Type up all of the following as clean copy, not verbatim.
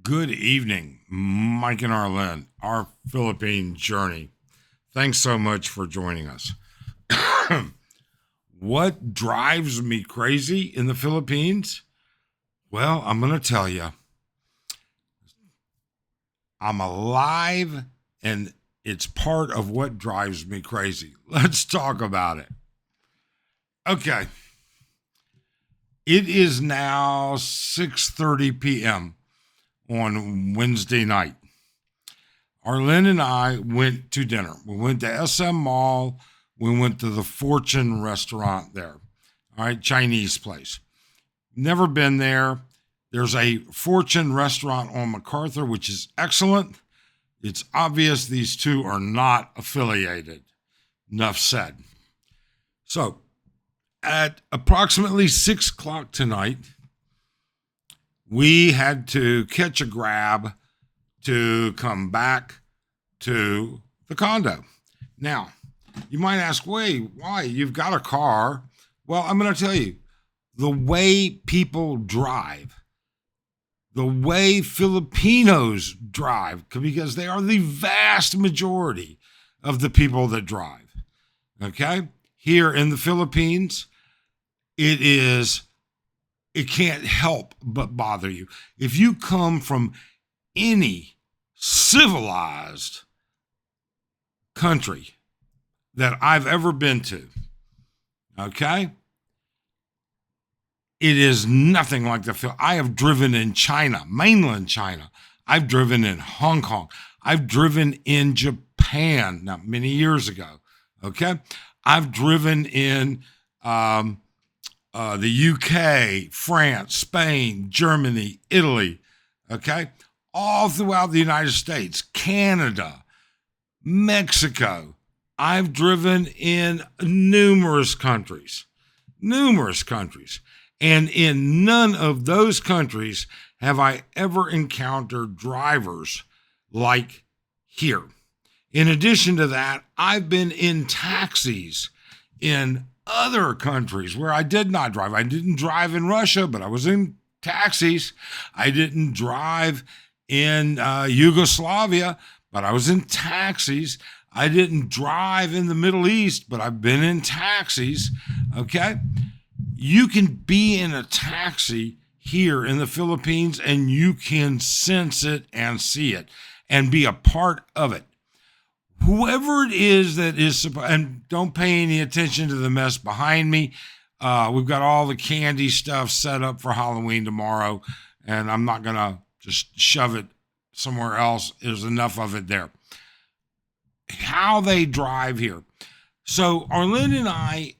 Good evening, Mike and Arlen, our Philippine journey. Thanks so much for joining us. What drives me crazy in the Philippines? Well, I'm going to tell you. I'm alive, and it's part of what drives me crazy. Let's talk about it. Okay. It is now 6:30 p.m. on Wednesday night. Arlen and I went to dinner. We went to SM Mall. We went to the Fortune restaurant there. All right, Chinese place. Never been there. There's a Fortune restaurant on MacArthur, which is excellent. It's obvious these two are not affiliated. Enough said. So, at approximately 6 o'clock tonight, we had to catch a grab to come back to the condo. Now, you might ask, wait, why? You've got a car. Well, I'm going to tell you, the way people drive, the way Filipinos drive, because they are the vast majority of the people that drive, okay? Here in the Philippines, it can't help but bother you. If you come from any civilized country that I've ever been to, okay, it is nothing like I have driven in China, mainland China. I've driven in Hong Kong. I've driven in Japan, not many years ago, okay? I've driven in the UK, France, Spain, Germany, Italy, okay? All throughout the United States, Canada, Mexico. I've driven in numerous countries. And in none of those countries have I ever encountered drivers like here. In addition to that, I've been in taxis in other countries where I did not drive. I didn't drive in Russia, but I was in taxis. I didn't drive in Yugoslavia, but I was in taxis. I didn't drive in the Middle East, but I've been in taxis, okay? You can be in a taxi here in the Philippines and you can sense it and see it and be a part of it. Whoever it is that is, and don't pay any attention to the mess behind me. We've got all the candy stuff set up for Halloween tomorrow, and I'm not going to just shove it somewhere else. There's enough of it there. How they drive here. So Arlen and I,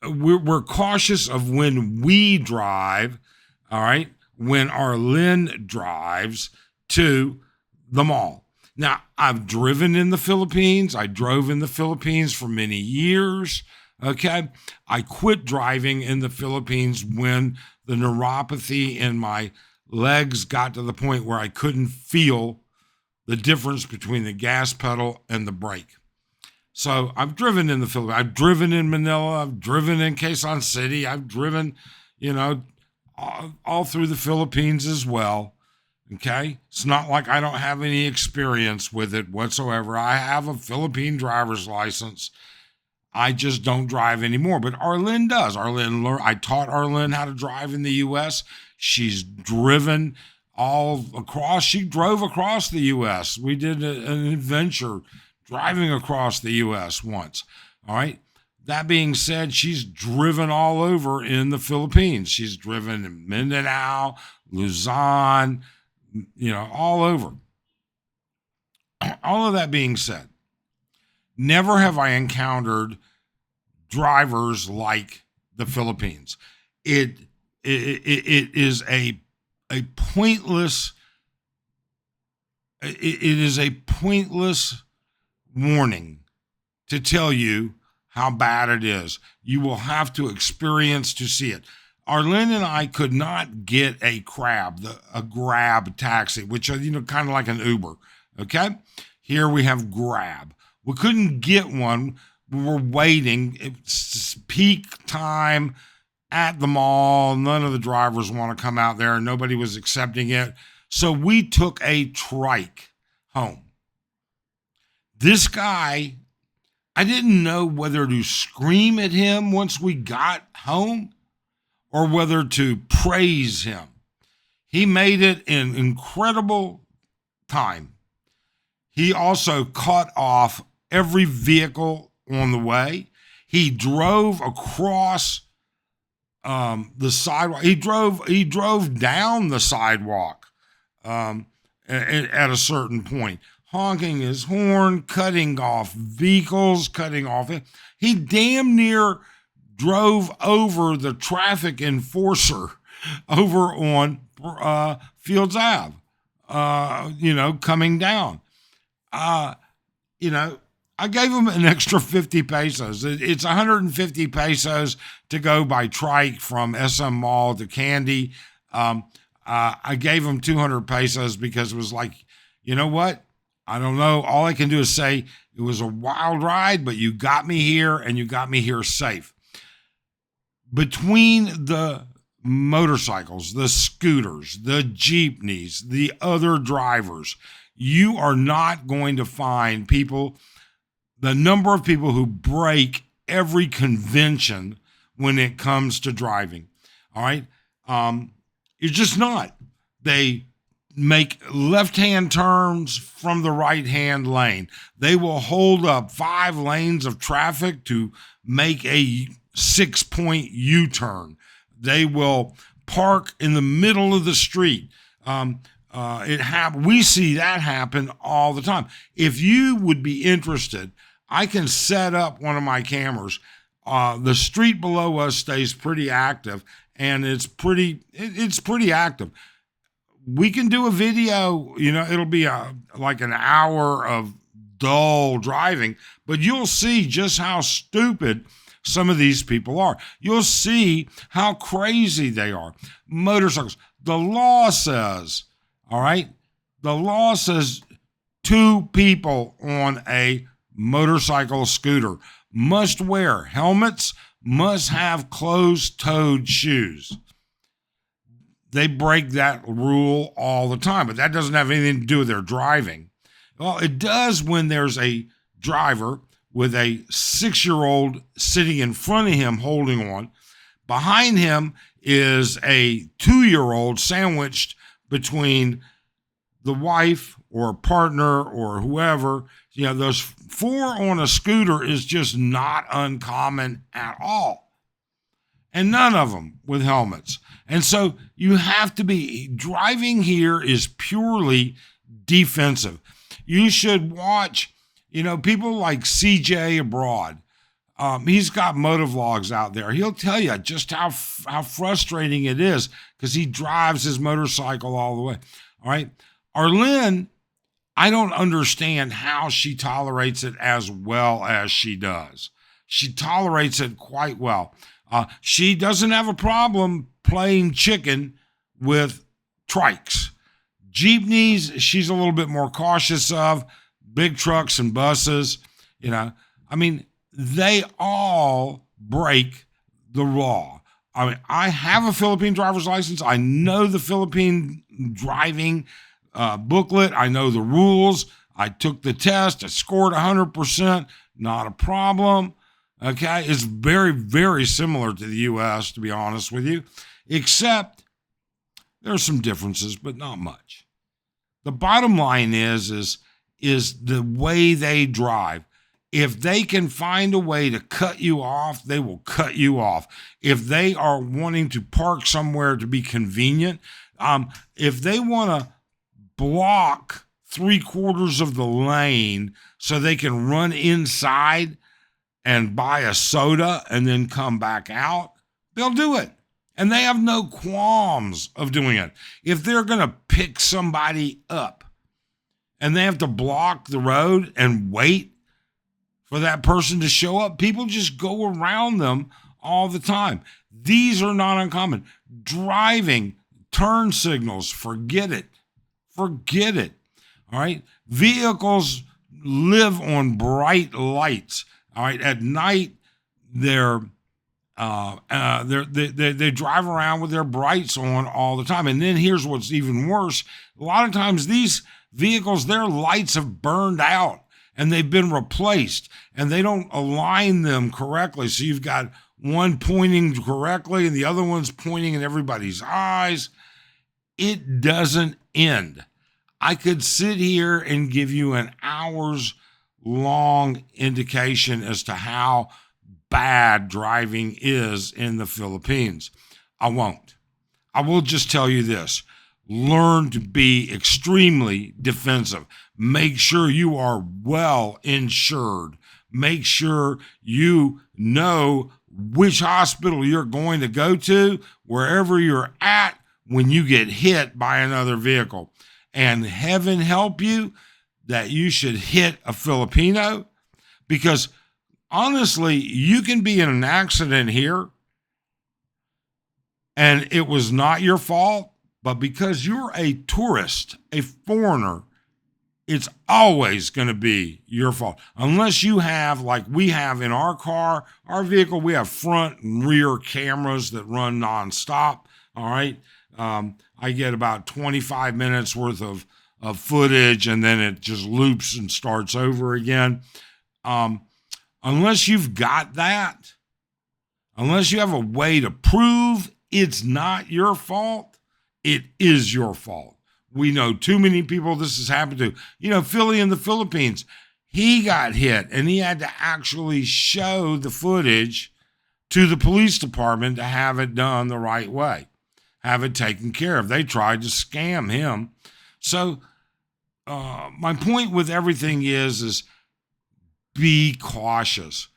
we're cautious of when we drive, all right, when Arlen drives to the mall. Now, I've driven in the Philippines. I drove in the Philippines for many years, okay? I quit driving in the Philippines when the neuropathy in my legs got to the point where I couldn't feel the difference between the gas pedal and the brake. So I've driven in the Philippines. I've driven in Manila. I've driven in Quezon City. I've driven, all through the Philippines as well. Okay? It's not like I don't have any experience with it whatsoever. I have a Philippine driver's license. I just don't drive anymore. But Arlen does. I taught Arlen how to drive in the U.S. She's driven all across. She drove across the U.S. We did an adventure driving across the U.S. once. All right? That being said, she's driven all over in the Philippines. She's driven in Mindanao, Luzon, all over. All of that being said, never have I encountered drivers like the Philippines. It is a pointless. It is a pointless warning to tell you how bad it is. You will have to experience to see it. Arlen and I could not get a Grab taxi, which are, kind of like an Uber. Okay. Here we have Grab. We couldn't get one. We were waiting. It's peak time at the mall. None of the drivers want to come out there. Nobody was accepting it. So we took a trike home. This guy, I didn't know whether to scream at him once we got home or whether to praise him. He made it in incredible time. He also cut off every vehicle on the way. He drove across the sidewalk. He drove down the sidewalk at a certain point, honking his horn, cutting off vehicles, cutting off. He damn near drove over the traffic enforcer over on Fields Ave, coming down. I gave him an extra 50 pesos. It's 150 pesos to go by trike from SM Mall to Candy. I gave him 200 pesos because it was like, you know what? I don't know. All I can do is say it was a wild ride, but you got me here and you got me here safe. Between the motorcycles, the scooters, the jeepneys, the other drivers, you are not going to find the number of people who break every convention when it comes to driving. All right. You're just not. They make left-hand turns from the right-hand lane. They will hold up 5 lanes of traffic to make a 6-point U-turn. They will park in the middle of the street. We see that happen all the time. If you would be interested, I can set up one of my cameras. The street below us stays pretty active, and it's pretty active. We can do a video, it'll be like an hour of dull driving, but you'll see just how stupid some of these people are. You'll see how crazy they are. Motorcycles. The law says, all right, the law says 2 people on a motorcycle scooter must wear helmets, must have closed-toed shoes. They break that rule all the time, but that doesn't have anything to do with their driving. Well, it does when there's a driver with a 6-year-old sitting in front of him holding on. Behind him is a 2-year-old sandwiched between the wife or partner or whoever. Those 4 on a scooter is just not uncommon at all. And none of them with helmets. And so you have to driving here is purely defensive. You should watch, people like CJ Abroad. He's got motovlogs out there. He'll tell you just how frustrating it is because he drives his motorcycle all the way. All right. Arlene, I don't understand how she tolerates it as well as she does. She tolerates it quite well. She doesn't have a problem playing chicken with trikes. Jeepneys, she's a little bit more cautious of. Big trucks and buses, they all break the law. I have a Philippine driver's license. I know the Philippine driving booklet. I know the rules. I took the test. I scored 100%. Not a problem. Okay. It's very, very similar to the U.S., to be honest with you, except there are some differences, but not much. The bottom line is the way they drive. If they can find a way to cut you off, they will cut you off. If they are wanting to park somewhere to be convenient, if they want to block 3/4 of the lane so they can run inside and buy a soda and then come back out, they'll do it. And they have no qualms of doing it. If they're going to pick somebody up and they have to block the road and wait for that person to show up, people just go around them all the time. These are not uncommon. Driving, turn signals, forget it. Forget it. All right. Vehicles live on bright lights. All right. At night, they're They drive around with their brights on all the time. And then here's what's even worse. A lot of times these vehicles, their lights have burned out and they've been replaced and they don't align them correctly. So you've got one pointing correctly and the other one's pointing in everybody's eyes. It doesn't end. I could sit here and give you an hour's long indication as to how bad driving is in the Philippines. I won't. I will just tell you this. Learn to be extremely defensive. Make sure you are well insured. Make sure you know which hospital you're going to go to, wherever you're at when you get hit by another vehicle. And heaven help you that you should hit a Filipino, because honestly, you can be in an accident here and it was not your fault, but because you're a tourist, a foreigner, it's always going to be your fault. Unless you have, like we have in our car, our vehicle, we have front and rear cameras that run nonstop. All right. I get about 25 minutes worth of footage and then it just loops and starts over again. Unless you've got that, unless you have a way to prove it's not your fault, it is your fault. We know too many people this has happened to. You know, Philly in the Philippines, he got hit and he had to actually show the footage to the police department to have it done the right way, have it taken care of. They tried to scam him. So my point with everything is be cautious.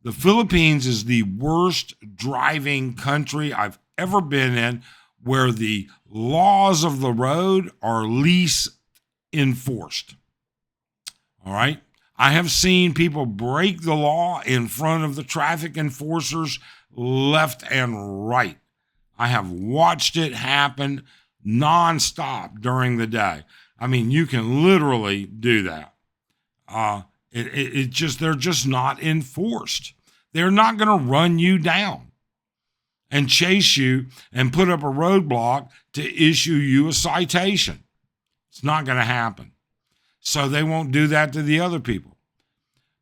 The Philippines is the worst driving country I've ever been in, where the laws of the road are least enforced. All right. I have seen people break the law in front of the traffic enforcers left and right. I have watched it happen nonstop during the day. I mean, you can literally do that. They're just not enforced. They're not going to run you down and chase you and put up a roadblock to issue you a citation. It's not going to happen. So they won't do that to the other people.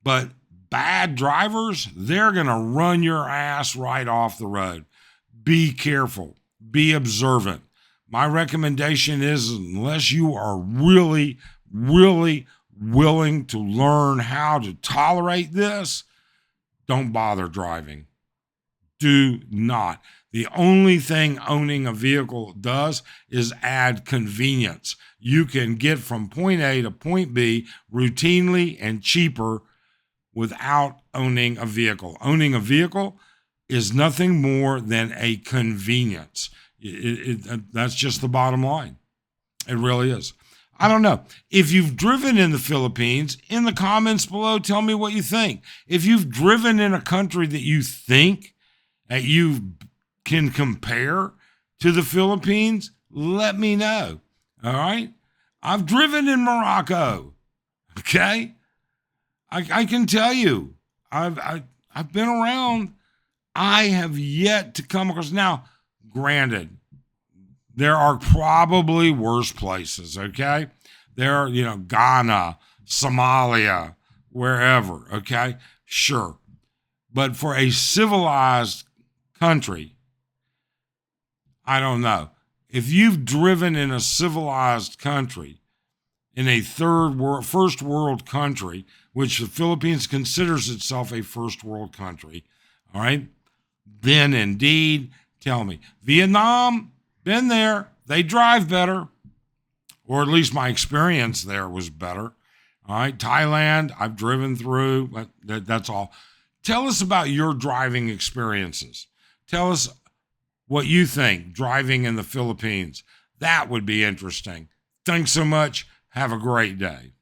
But bad drivers, they're going to run your ass right off the road. Be careful. Be observant. My recommendation is, unless you are really, really willing to learn how to tolerate this, don't bother driving. Do not. The only thing owning a vehicle does is add convenience. You can get from point A to point B routinely and cheaper without owning a vehicle. Owning a vehicle is nothing more than a convenience. That's just the bottom line. It really is. I don't know. If you've driven in the Philippines, in the comments below, tell me what you think. If you've driven in a country that you think that you can compare to the Philippines, let me know. All right? I've driven in Morocco. Okay? I can tell you, I've been around. I have yet to come across. Now, granted, there are probably worse places, okay? There are, Ghana, Somalia, wherever, okay? Sure. But for a civilized country, I don't know. If you've driven in a civilized country, in a first world country, which the Philippines considers itself a first world country, all right, then indeed, tell me. Vietnam, been there. They drive better, or at least my experience there was better. All right, Thailand, I've driven through, but that's all. Tell us about your driving experiences. Tell us what you think driving in the Philippines. That would be interesting. Thanks so much. Have a great day.